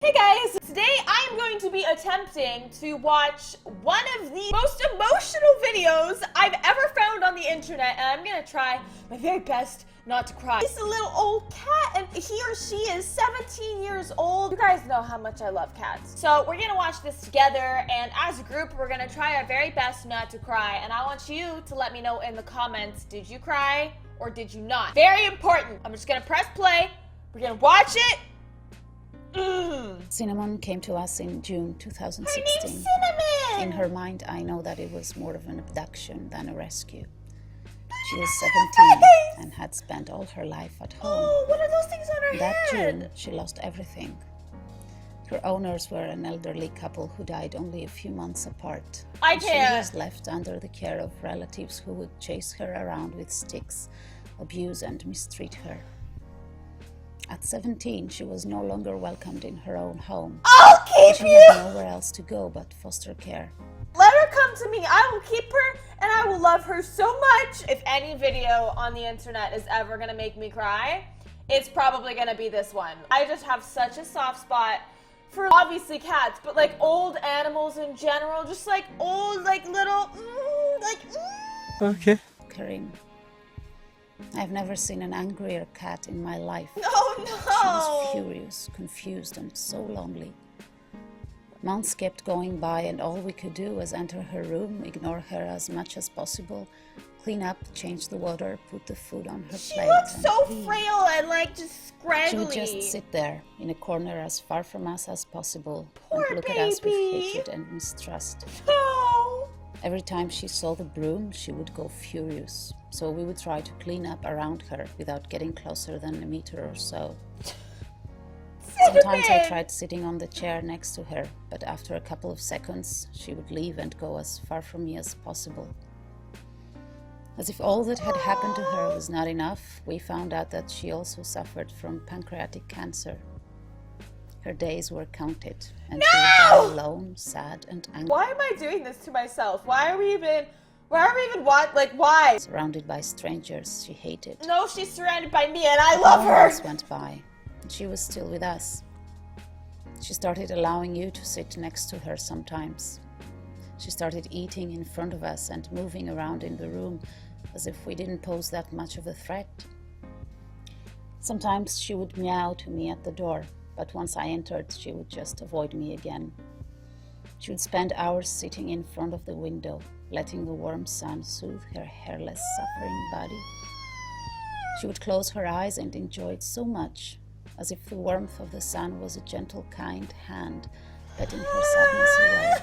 Hey guys, today I am going to be attempting to watch one of the most emotional videos I've ever found on the internet, and I'm gonna try my very best not to cry. It's a little old cat, and he or she is 17 years old. You guys know how much I love cats. So we're gonna watch this together, and as a group, we're gonna try our very best not to cry, and I want you to let me know in the comments, did you cry or did you not? Very important. I'm just gonna press play, we're gonna watch it. Cinnamon came to us in June 2016. Her name's Cinnamon! In her mind, I know that it was more of an abduction than a rescue. She was 17 and had spent all her life at home. Oh, what are those things on her That head? June, she lost everything. Her owners were an elderly couple who died only a few months apart. I And can't. She was left under the care of relatives who would chase her around with sticks, abuse and mistreat her. At 17, she was no longer welcomed in her own home. I'll keep She you! had nowhere else to go but foster care. Let her come to me. I will keep her and I will love her so much. If any video on the internet is ever gonna make me cry, it's probably gonna be this one. I just have such a soft spot for obviously cats, but like old animals in general, just like old, like little, Okay. Karim. I've never seen an angrier cat in my life. Oh She was no! furious, confused, and so lonely. Months kept going by, and all we could do was enter her room, ignore her as much as possible, clean up, change the water, put the food on her She plate, looks and so leave. frail and like just scraggly. She would just sit there, in a corner as far from us as possible, Poor and look at us with baby. hatred and mistrust. No! Every time she saw the broom, she would go furious. So we would try to clean up around her without getting closer than a meter or so. Sometimes I tried sitting on the chair next to her, but after a couple of seconds, she would leave and go as far from me as possible. As if all that had happened to her was not enough, we found out that she also suffered from pancreatic cancer. Her days were counted, and she would die alone, sad and angry. Why am I doing this to myself? Why are we even what? Like, why? Surrounded by strangers she hated. No, she's surrounded by me and I love her. Months went by, and she was still with us. She started allowing you to sit next to her sometimes. She started eating in front of us and moving around in the room as if we didn't pose that much of a threat. Sometimes she would meow to me at the door, but once I entered, she would just avoid me again. She would spend hours sitting in front of the window, letting the warm sun soothe her hairless, suffering body. She would close her eyes and enjoy it so much, as if the warmth of the sun was a gentle, kind hand petting her sadness away.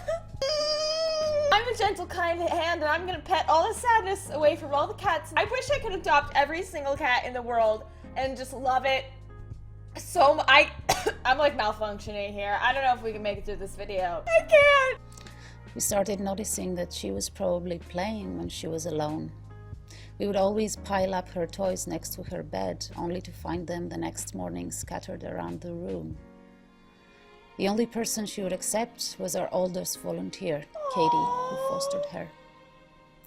I'm a gentle, kind hand, and I'm gonna pet all the sadness away from all the cats. I wish I could adopt every single cat in the world and just love it so much. I'm like malfunctioning here. I don't know if we can make it through this video. I can't. We started noticing that she was probably playing when she was alone. We would always pile up her toys next to her bed, only to find them the next morning scattered around the room. The only person she would accept was our oldest volunteer, Katie, who fostered her.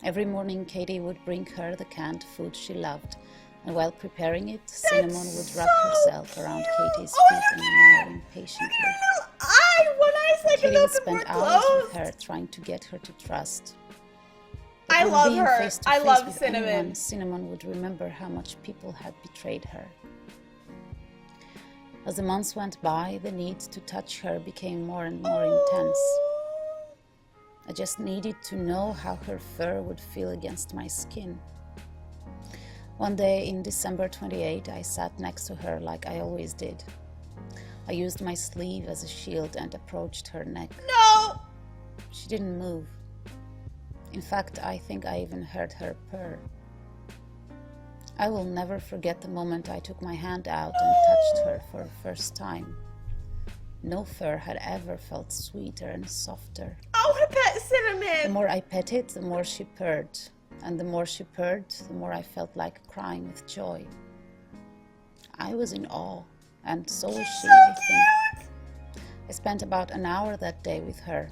Every morning, Katie would bring her the canned food she loved, and while preparing it, Cinnamon would wrap herself around Katie's feet and meow impatiently. One eye's like Katie an would open, spend we're hours with closed. her, trying to get her to trust. But I when love being her. face to I face love with Cinnamon. anyone, Cinnamon would remember how much people had betrayed her. As the months went by, the need to touch her became more and more intense. I just needed to know how her fur would feel against my skin. One day in December 28, I sat next to her like I always did. I used my sleeve as a shield and approached her neck. No! She didn't move. In fact, I think I even heard her purr. I will never forget the moment I took my hand out and touched her for the first time. No fur had ever felt sweeter and softer. I want to pet The Cinnamon. more I pet it, the more she purred. And the more she purred, the more I felt like crying with joy. I was in awe, and so was she, I think. I spent about an hour that day with her.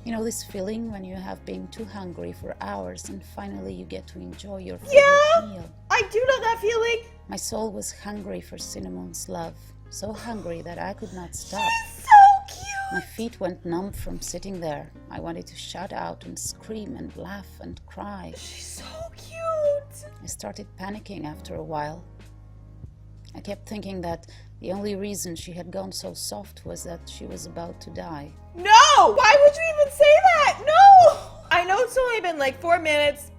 You know this feeling when you have been too hungry for hours and finally you get to enjoy your favorite meal? I do know that feeling. My soul was hungry for Cinnamon's love, so hungry that I could not stop. She's so cute. My feet went numb from sitting there. I wanted to shout out and scream and laugh and cry. She's so cute. I started panicking after a while. I kept thinking that the only reason she had gone so soft was that she was about to die. No! Why would you even say that? No! I know it's only been like 4 minutes,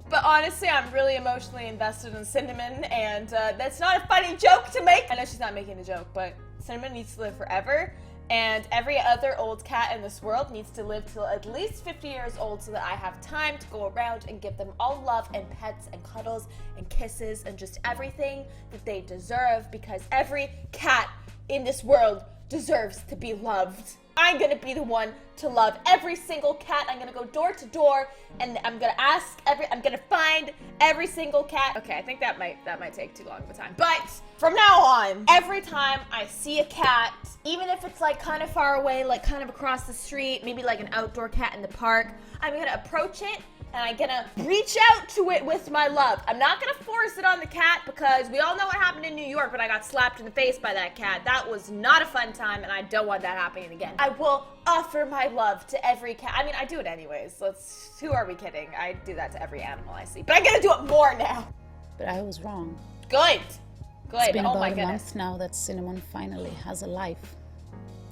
but honestly, I'm really emotionally invested in Cinnamon, and that's not a funny joke to make. I know she's not making a joke, but Cinnamon needs to live forever, and every other old cat in this world needs to live till at least 50 years old so that I have time to go around and give them all love and pets and cuddles and kisses and just everything that they deserve, because every cat in this world deserves to be loved. I'm gonna be the one to love every single cat. I'm gonna go door to door and I'm gonna I'm gonna find every single cat. Okay, I think that might take too long of a time. But from now on, every time I see a cat, even if it's like kind of far away, like kind of across the street, maybe like an outdoor cat in the park, I'm gonna approach it and I'm gonna reach out to it with my love. I'm not gonna force it on the cat, because we all know what happened in New York when I got slapped in the face by that cat. That was not a fun time, and I don't want that happening again. I will offer my love to every cat. I mean, I do it anyways. Who are we kidding? I do that to every animal I see. But I'm gonna do it more now. But I was wrong. Good. It's been Oh about my a goodness. month now that Cinnamon finally has a life.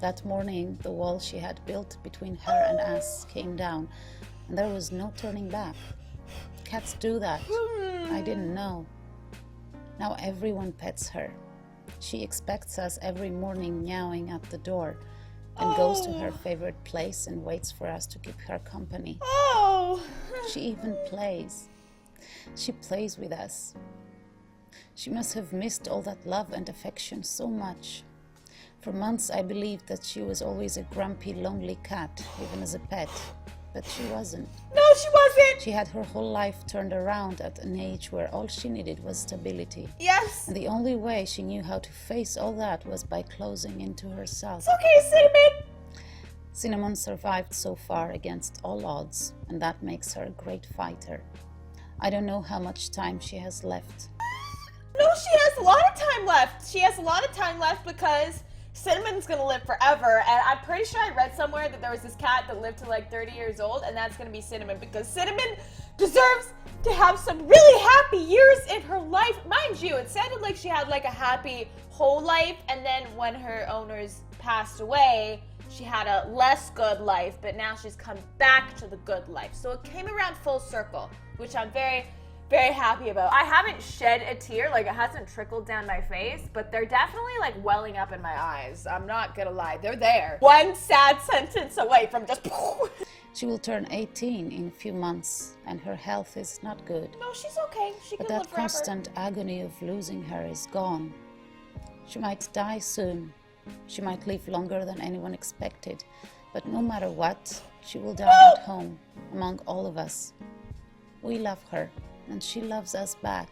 That morning, the wall she had built between her and us came down, and there was no turning back. Cats do that. I didn't know. Now everyone pets her. She expects us every morning, meowing at the door, and goes to her favorite place and waits for us to keep her company. Oh. She even plays. She plays with us. She must have missed all that love and affection so much. For months I believed that she was always a grumpy, lonely cat, even as a pet. But she wasn't. No, she wasn't. She had her whole life turned around at an age where all she needed was stability. Yes. And the only way she knew how to face all that was by closing into herself. It's okay, Cinnamon. Cinnamon survived so far against all odds, and that makes her a great fighter. I don't know how much time she has left. No, she has a lot of time left. She has a lot of time left because Cinnamon's gonna live forever, and I'm pretty sure I read somewhere that there was this cat that lived to like 30 years old, and that's gonna be Cinnamon, because Cinnamon deserves to have some really happy years in her life. Mind you, it sounded like she had like a happy whole life, and then when her owners passed away, she had a less good life, but now she's come back to the good life. So it came around full circle, which I'm very, very happy about. I haven't shed a tear, like it hasn't trickled down my face, but they're definitely like welling up in my eyes. I'm not gonna lie, they're there. One sad sentence away from just She will turn 18 in a few months, and her health is not good. No, she's okay. She But can live that forever. constant agony of losing her is gone. She might die soon. She might live longer than anyone expected. But no matter what, she will die at home, among all of us. We love her, and she loves us back.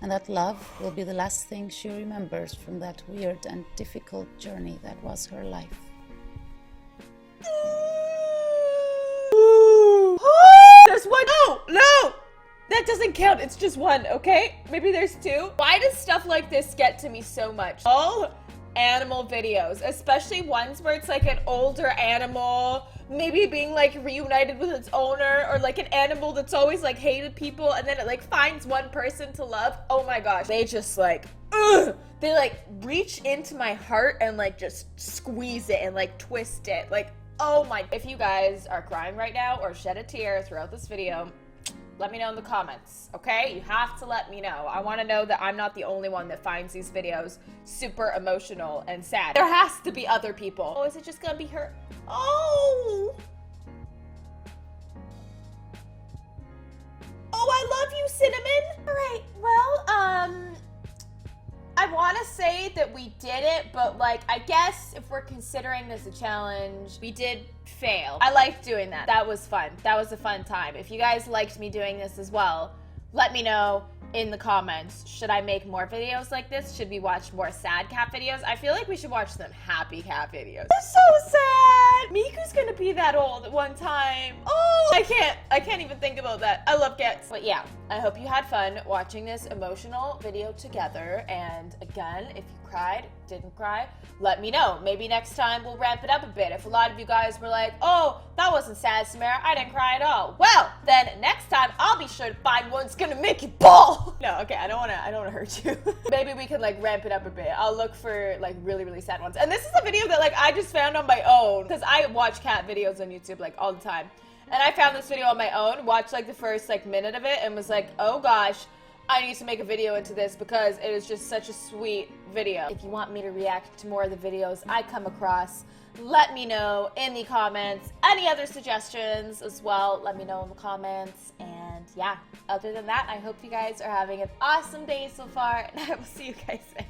And that love will be the last thing she remembers from that weird and difficult journey that was her life. There's one. No! That doesn't count. It's just one, okay? Maybe there's two. Why does stuff like this get to me so much? All animal videos, especially ones where it's like an older animal, maybe being like reunited with its owner, or like an animal that's always like hated people, and then it like finds one person to love. Oh my gosh. They just like, ugh! They like reach into my heart and like just squeeze it and like twist it. Like, oh my. If you guys are crying right now or shed a tear throughout this video, let me know in the comments, okay? You have to let me know. I want to know that I'm not the only one that finds these videos super emotional and sad. There has to be other people. Oh, is it just gonna be her? Oh! Oh, I love you, Cinnamon! Alright, well, I want to say that we did it, but like, I guess if we're considering this a challenge, we did fail. I liked doing that. That was fun. That was a fun time. If you guys liked me doing this as well, let me know in the comments. Should I make more videos like this? Should we watch more sad cat videos? I feel like we should watch some happy cat videos. They're so sad! sad. Miku's gonna be that old at one time. Oh, I can't even think about that. I love cats. But yeah, I hope you had fun watching this emotional video together. And again, if you cried, didn't cry, let me know. Maybe next time we'll ramp it up a bit. If a lot of you guys were like, oh, that wasn't sad, Samara, I didn't cry at all. Well, then next time I'll be sure to find one that's gonna make you bawl. No, okay, I don't wanna hurt you. Maybe we could like ramp it up a bit. I'll look for like really, really sad ones. And this is a video that like I just found on my own because I watch cat videos on YouTube like all the time. And I found this video on my own, watched like the first like minute of it and was like, oh gosh, I need to make a video into this because it is just such a sweet video. If you want me to react to more of the videos I come across, let me know in the comments. Any other suggestions as well, let me know in the comments. And yeah, other than that, I hope you guys are having an awesome day so far, and I will see you guys next time.